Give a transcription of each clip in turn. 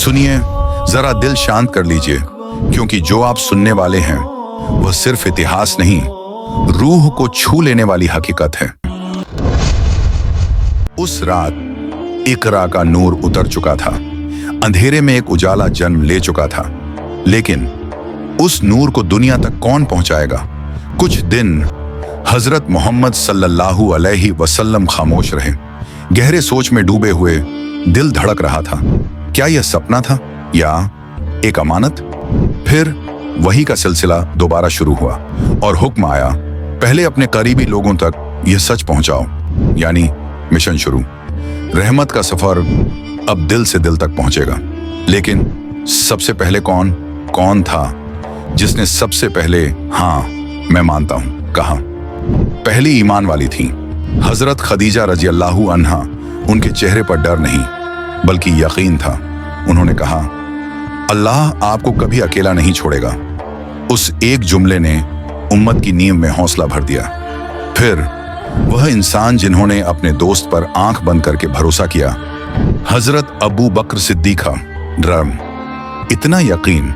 सुनिए, जरा दिल शांत कर लीजिए, क्योंकि जो आप सुनने वाले हैं वह सिर्फ इतिहास नहीं, रूह को छू लेने वाली हकीकत है। उस रात इकरा का नूर उतर चुका था, अंधेरे में एक उजाला जन्म ले चुका था। लेकिन उस नूर को दुनिया तक कौन पहुंचाएगा? कुछ दिन हजरत मोहम्मद सल्लल्लाहु अलैहि वसल्लम खामोश रहे, गहरे सोच में डूबे हुए। दिल धड़क रहा था, क्या यह सपना था या एक अमानत? फिर वही का सिलसिला दोबारा शुरू हुआ और हुक्म आया, पहले अपने करीबी लोगों तक यह सच पहुंचाओ, यानी मिशन शुरू। रहमत का सफर अब दिल से दिल तक पहुंचेगा। लेकिन सबसे पहले कौन था जिसने सबसे पहले हाँ मैं मानता हूं कहा? पहली ईमान वाली थी हजरत खदीजा रजी अल्लाहु अन्हा। उनके चेहरे पर डर नहीं बल्कि यकीन था। उन्होंने कहा, अल्लाह आपको कभी अकेला नहीं छोड़ेगा। उस एक जुमले ने उम्मत की नींव में हौसला भर दिया। फिर वह इंसान जिन्होंने अपने दोस्त पर आंख बंद करके भरोसा किया, हजरत अबू बकर सिद्दीका। ड्रम इतना यकीन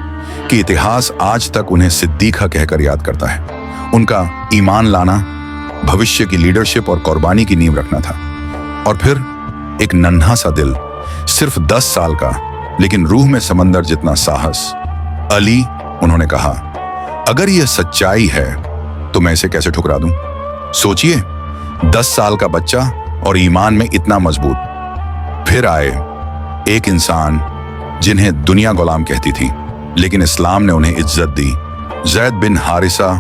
कि इतिहास आज तक उन्हें सिद्दीका कहकर याद करता है। उनका ईमान लाना भविष्य की लीडरशिप और कुर्बानी की नींव रखना था। और फिर एक नन्हा सा दिल, सिर्फ 10 साल का, लेकिन रूह में समंदर जितना साहस। अली, उन्होंने कहा, अगर यह सच्चाई है तो मैं इसे कैसे ठुकरा दूं? सोचिए, 10 साल का बच्चा और ईमान में इतना मजबूत। फिर आए एक इंसान जिन्हें दुनिया गुलाम कहती थी, लेकिन इस्लाम ने उन्हें इज्जत दी। ज़ैद बिन हारिसा।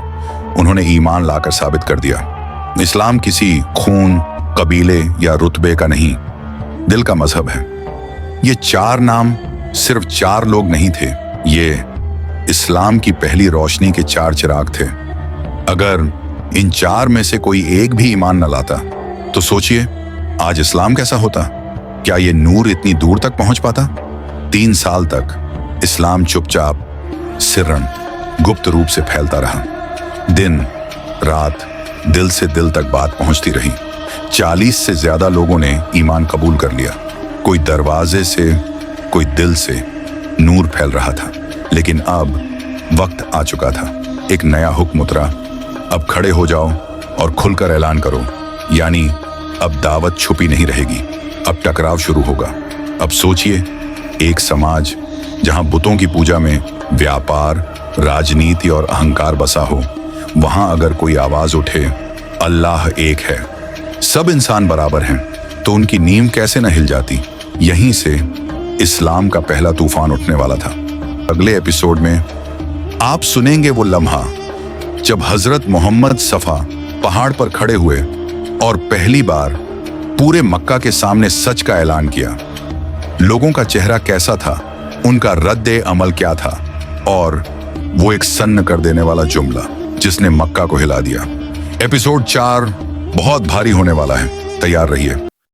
उन्होंने ईमान लाकर साबित कर दिया, इस्लाम किसी खून, कबीले या रुतबे का नहीं, दिल का मजहब है। ये 4 नाम सिर्फ 4 लोग नहीं थे, ये इस्लाम की पहली रोशनी के 4 चिराग थे। अगर इन 4 में से कोई एक भी ईमान न लाता तो सोचिए आज इस्लाम कैसा होता? क्या ये नूर इतनी दूर तक पहुंच पाता? 3 साल तक इस्लाम चुपचाप, सिर्रन, गुप्त रूप से फैलता रहा। दिन रात, दिल से दिल तक बात पहुंचती रही। 40 से ज्यादा लोगों ने ईमान कबूल कर लिया। कोई दरवाजे से, कोई दिल से नूर फैल रहा था। लेकिन अब वक्त आ चुका था। एक नया हुक्म उतरा, अब खड़े हो जाओ और खुलकर ऐलान करो। यानी अब दावत छुपी नहीं रहेगी, अब टकराव शुरू होगा। अब सोचिए, एक समाज जहां बुतों की पूजा में व्यापार, राजनीति और अहंकार बसा हो, वहां अगर कोई आवाज उठे, अल्लाह एक है, सब इंसान बराबर हैं, तो उनकी नींव कैसे न हिल जाती? यहीं से इस्लाम का पहला तूफान उठने वाला था। अगले एपिसोड में आप सुनेंगे वो लम्हा जब हजरत मोहम्मद सफा पहाड़ पर खड़े हुए और पहली बार पूरे मक्का के सामने सच का ऐलान किया। लोगों का चेहरा कैसा था, उनका रद्द अमल क्या था, और वो एक सन्न कर देने वाला जुमला जिसने मक्का को हिला दिया। एपिसोड 4 बहुत भारी होने वाला है, तैयार रहिए।